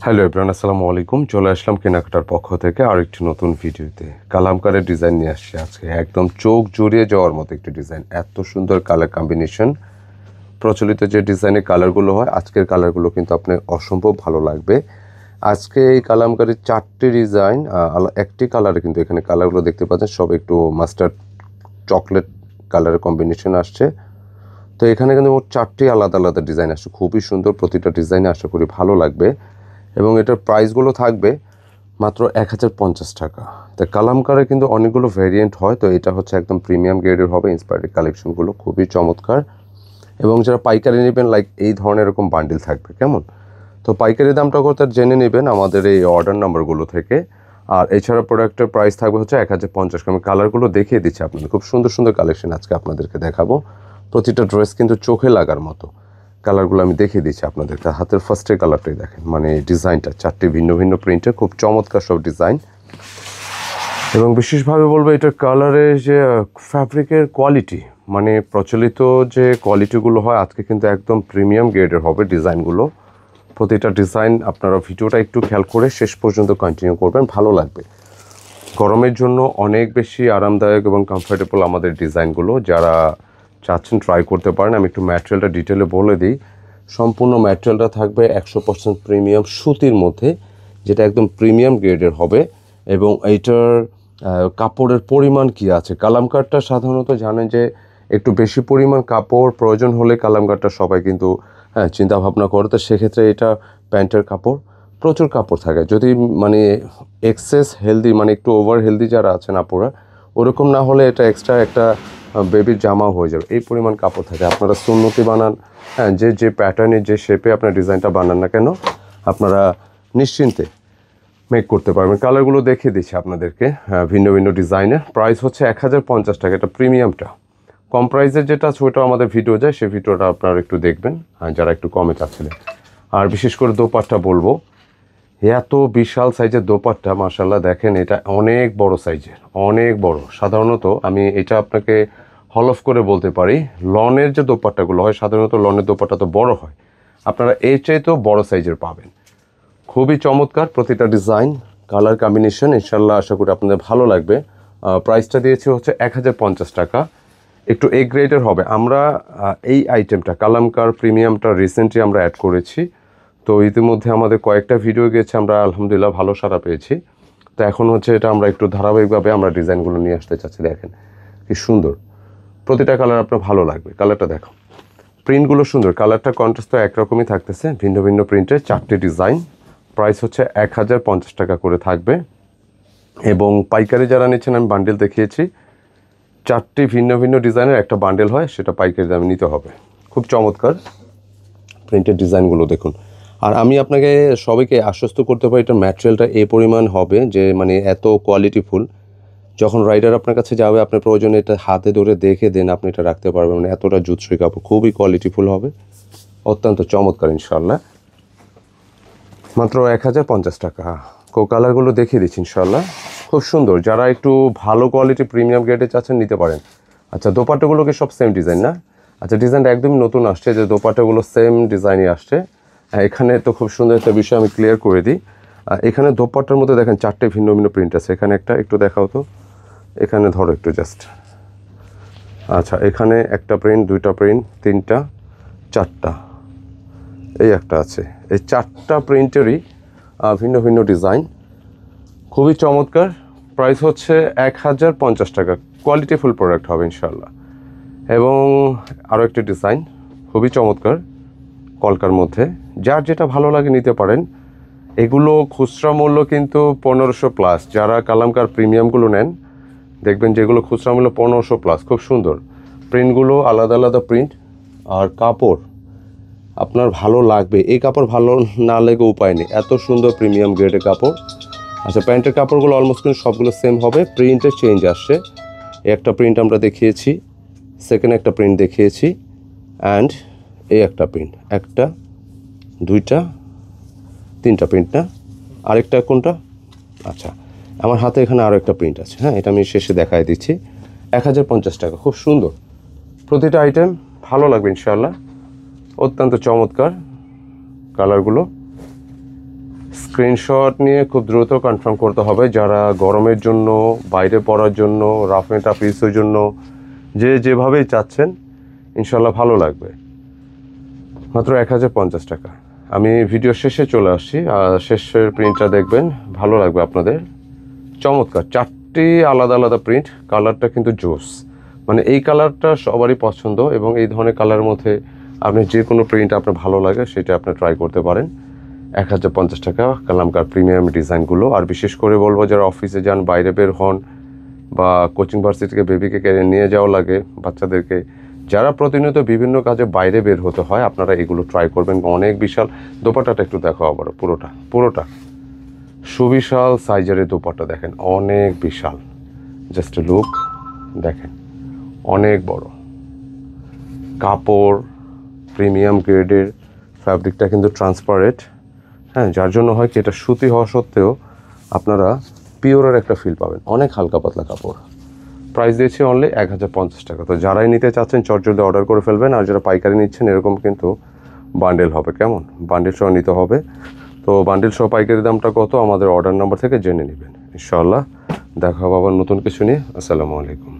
Hello everyone, আসসালামু আলাইকুম। চলে আসলাম কেনাকাটার পক্ষ থেকে আরেকটি নতুন ভিডিওতে। কালামকারের ডিজাইন নিয়ে আসছি আজকে। একদম চোখ জুড়িয়ে যাওয়ার মতো একটি ডিজাইন, এত সুন্দর কালার কম্বিনেশন। প্রচলিত যে ডিজাইনের কালারগুলো হয়, আজকের কালারগুলো কিন্তু আপনার অসম্ভব ভালো লাগবে। আজকে এই কালামকারের 4টি ডিজাইন, একটি কালারে কিন্তু এখানে কালারগুলো দেখতে পাচ্ছেন সব একটু মাস্টার্ড চকলেট কালারের কম্বিনেশন আসছে। তো এখানে কিন্তু মোট 4টি আলাদা আলাদা ডিজাইন আসছে, খুবই সুন্দর। প্রতিটা ডিজাইনে আশা করি ভালো লাগবে এবং এটার প্রাইসগুলো থাকবে মাত্র 1050 টাকা। তো কালামকারে কিন্তু অনেকগুলো ভ্যারিয়েন্ট হয়, তো এটা হচ্ছে একদম প্রিমিয়াম গ্রেডের হবে। ইন্সপায়ার্ড কালেকশনগুলো খুবই চমৎকার এবং যারা পাইকারি নেবেন লাইক এই ধরনের এরকম বান্ডিল থাকবে কেমন। তো পাইকারি দামটা কত জেনে নেবেন আমাদের এই অর্ডার নাম্বারগুলো থেকে। আর এছাড়া প্রোডাক্টের প্রাইস থাকবে হচ্ছে 1050 টাকা। আমি কালারগুলো দেখিয়ে দিচ্ছি আপনাদের, খুব সুন্দর সুন্দর কালেকশন আজকে আপনাদেরকে দেখাবো। প্রতিটা ড্রেস কিন্তু চোখে লাগার মতো। কালারগুলো আমি দেখিয়ে দিচ্ছি আপনাদেরকে। হাতের ফার্স্টের কালারটাই দেখেন, মানে ডিজাইনটা 4টি ভিন্ন ভিন্ন প্রিন্টের, খুব চমৎকার সব ডিজাইন। এবং বিশেষভাবে বলবো এটার কালারের যে ফ্যাব্রিকের কোয়ালিটি, মানে প্রচলিত যে কোয়ালিটিগুলো হয় আজকে কিন্তু একদম প্রিমিয়াম গ্রেডের হবে ডিজাইনগুলো। প্রতিটা ডিজাইন আপনারা ভিডিওটা একটু খেয়াল করে শেষ পর্যন্ত কন্টিনিউ করবেন, ভালো লাগবে। গরমের জন্য অনেক বেশি আরামদায়ক এবং কমফোর্টেবল আমাদের ডিজাইনগুলো। যারা চাচ্ছেন ট্রাই করতে পারেন। আমি একটু ম্যাটেরিয়ালটা ডিটেলে বলে দিই। সম্পূর্ণ ম্যাটেরিয়ালটা থাকবে 100% প্রিমিয়াম সুতির মধ্যে, যেটা একদম প্রিমিয়াম গ্রেডের হবে। এবং এইটার কাপড়ের পরিমাণ কি আছে, কালামকারটা সাধারণত জানেন যে একটু বেশি পরিমাণ কাপড় প্রয়োজন হলে কালামকারটা সবাই কিন্তু চিন্তা ভাবনা করে। তো সেক্ষেত্রে এটা প্যান্টের কাপড় প্রচুর কাপড় থাকে। যদি মানে এক্সেস হেলদি, মানে একটু ওভার হেলদি যারা আছেন আপুরা, ওরকম না হলে এটা এক্সট্রা একটা বেবির জামাও হয়ে যাবে, এই পরিমাণ কাপড় থাকে। আপনারা সুন্নতি বানান, যে প্যাটার্নে যে শেপে আপনার ডিজাইনটা বানান না কেন, আপনারা নিশ্চিন্তে মেক করতে পারবেন। কালারগুলো দেখিয়ে দিচ্ছি আপনাদেরকে ভিন্ন ভিন্ন ডিজাইনের। প্রাইস হচ্ছে 1050 টাকা। এটা প্রিমিয়ামটা। কম প্রাইসের যেটা আছে ওইটাও আমাদের ভিডিও যায়, সেই ভিডিওটা আপনারা একটু দেখবেন যারা একটু কমে চাচ্ছিলেন। আর বিশেষ করে দোপাট্টা বলবো, এত বিশাল সাইজের দোপাট্টা মাশাআল্লাহ দেখেন, এটা অনেক বড় সাইজের, অনেক বড়। সাধারণত আমি এটা আপনাকে হলফ করে বলতে পারি, লনের যে দোপাট্টাগুলো হয় সাধারণত লনের দোপাট্টা তো বড় হয়, আপনারা এর চাইতেও বড় সাইজের পাবেন। খুবই চমৎকার প্রতিটা ডিজাইন, কালার কম্বিনেশন, ইনশাল্লাহ আশা করি আপনাদের ভালো লাগবে। প্রাইসটা দিয়েছি হচ্ছে 1050 টাকা। একটু এ গ্রেডের হবে। আমরা এই আইটেমটা কালামকার প্রিমিয়ামটা রিসেন্টলি আমরা অ্যাড করেছি। তো ইতিমধ্যে আমাদের কয়েকটা ভিডিও গেছে, আমরা আলহামদুলিল্লাহ ভালো সাড়া পেয়েছি। তো এখন হচ্ছে এটা আমরা একটু ধারাবাহিকভাবে আমরা ডিজাইনগুলো নিয়ে আসতে চাচ্ছি। দেখেন কি সুন্দর, প্রতিটা কালার আপনার ভালো লাগবে। কালারটা দেখো, প্রিন্টগুলো সুন্দর, কালারটা কন্ট্রাস্ট তো একরকমই থাকতেছে, ভিন্ন ভিন্ন প্রিন্টের 4টি ডিজাইন। প্রাইস হচ্ছে 1050 টাকা করে থাকবে। এবং পাইকারি যারা নিচ্ছেন, আমি বান্ডেল দেখিয়েছি, 4টি ভিন্ন ভিন্ন ডিজাইনের একটা বান্ডেল হয়, সেটা পাইকারি দামে নিতে হবে। খুব চমৎকার প্রিন্টের ডিজাইনগুলো দেখুন। আর আমি আপনাকে সবাইকে আশ্বস্ত করতে পারি এটার ম্যাটেরিয়ালটা এই পরিমাণ হবে যে মানে এত কোয়ালিটিফুল, যখন রাইডার আপনার কাছে যাবে আপনার প্রয়োজনে এটা হাতে ধরে দেখে দেন আপনি এটা রাখতে পারবেন। মানে এতটা জুতসই কাপড়, খুবই কোয়ালিটিফুল হবে, অত্যন্ত চমৎকার ইনশাল্লাহ। মাত্র 1050 টাকা। কালারগুলো দেখিয়ে দিচ্ছি ইনশাল্লাহ, খুব সুন্দর। যারা একটু ভালো কোয়ালিটি প্রিমিয়াম গ্রেডে চাচ্ছেন নিতে পারেন। আচ্ছা, দোপাট্টাগুলো কি সব সেম ডিজাইন না? আচ্ছা, ডিজাইনটা একদমই নতুন আসছে, যে দোপাট্টাগুলো সেম ডিজাইনই আসছে। এখানে তো খুব সুন্দর একটা বিষয় আমি ক্লিয়ার করে দিই। এখানে দোপাট্টার মধ্যে দেখেন 4টে ভিন্ন ভিন্ন প্রিন্ট আছে। এখানে একটা একটু দেখাও তো, এখানে ধরো একটু জাস্ট। আচ্ছা, এখানে একটা প্রিন্ট, 2টা প্রিন্ট, 3টা, 4টা, এই একটা আছে। এই 4টা প্রিন্টেরই ভিন্ন ভিন্ন ডিজাইন, খুবই চমৎকার। প্রাইস হচ্ছে 1050 টাকা। কোয়ালিটিফুল প্রোডাক্ট হবে ইনশাল্লাহ। এবং আরও একটি ডিজাইন খুবই চমৎকার, কলকার মধ্যে, যার যেটা ভালো লাগে নিতে পারেন। এগুলো খুচরা মূল্য কিন্তু 1500+। যারা কালামকার প্রিমিয়ামগুলো নেন দেখবেন যেগুলো খুচরা মূল্য 1500+। খুব সুন্দর প্রিন্টগুলো, আলাদা আলাদা প্রিন্ট। আর কাপড় আপনার ভালো লাগবে, এই কাপড় ভালো না লেগে উপায় নেই, এত সুন্দর প্রিমিয়াম গ্রেডের কাপড়। আচ্ছা, প্যান্টের কাপড়গুলো অলমোস্ট কিন্তু সবগুলো সেম হবে, প্রিন্টের চেঞ্জ আসছে। একটা প্রিন্ট আমরা দেখিয়েছি, সেকেন্ড একটা প্রিন্ট দেখিয়েছি, অ্যান্ড এই একটা প্রিন্ট, 1টা 2টা 3টা প্রিন্ট না, আরেকটা কোনটা? আচ্ছা, আমার হাতে এখানে আরও একটা প্রিন্ট আছে। হ্যাঁ, এটা আমি শেষে দেখাই দিচ্ছি। 1050 টাকা। খুব সুন্দর প্রতিটা আইটেম, ভালো লাগবে ইনশাআল্লাহ, অত্যন্ত চমৎকার কালারগুলো। স্ক্রিনশট নিয়ে খুব দ্রুত কনফার্ম করতে হবে যারা গরমের জন্য, বাইরে পড়ার জন্য, রাফ এন্ড টাফ ইউজের জন্য যে যেভাবেই চাচ্ছেন ইনশাল্লাহ ভালো লাগবে। মাত্র 1050 টাকা। আমি ভিডিও শেষে চলে আসছি, শেষের প্রিন্টটা দেখবেন, ভালো লাগবে আপনাদের। চমৎকার, 4টি আলাদা আলাদা প্রিন্ট, কালারটা কিন্তু জোস, মানে এই কালারটা সবারই পছন্দ এবং এই ধরনের কালারের মধ্যে আপনি যে কোনো প্রিন্ট আপনার ভালো লাগে সেটা আপনি ট্রাই করতে পারেন। 1050 টাকা কালামকার প্রিমিয়াম ডিজাইনগুলো। আর বিশেষ করে বলবো যারা অফিসে যান, বাইরে বের হন বা কোচিং ভার্সিটি থেকে বেবিকে নিয়ে যাওয়া লাগে বাচ্চাদেরকে, যারা প্রতিনিয়ত বিভিন্ন কাজে বাইরে বের হতে হয়, আপনারা এগুলো ট্রাই করবেন। অনেক বিশাল দোপাট্টাটা একটু দেখো আবার, পুরোটা সুবিশাল সাইজের দোপাট্টা দেখেন, অনেক বিশাল, জাস্ট লুক দেখেন, অনেক বড় কাপড়, প্রিমিয়াম গ্রেডের, ফ্যাব্রিকটা কিন্তু ট্রান্সপারেন্ট, হ্যাঁ, যার জন্য হয় কি এটা সুতি হওয়া সত্ত্বেও আপনারা পিওরের একটা ফিল পাবেন। অনেক হালকা পাতলা কাপড়। প্রাইস দিয়েছি অনলি 1050 টাকা। তো যারাই নিতে চাচ্ছেন চটজলদি অর্ডার করে ফেলবেন। আর যারা পাইকারি নিচ্ছেন এরকম কিন্তু বান্ডেল হবে, কেমন বান্ডেল সহ নিতে হবে। তো বান্ডেল সহ পাইকারি দামটা কত আমাদের অর্ডার নাম্বার থেকে জেনে নেবেন। ইনশাআল্লাহ দেখা হবে আবার নতুন কিছু নিয়ে। আসসালামু আলাইকুম।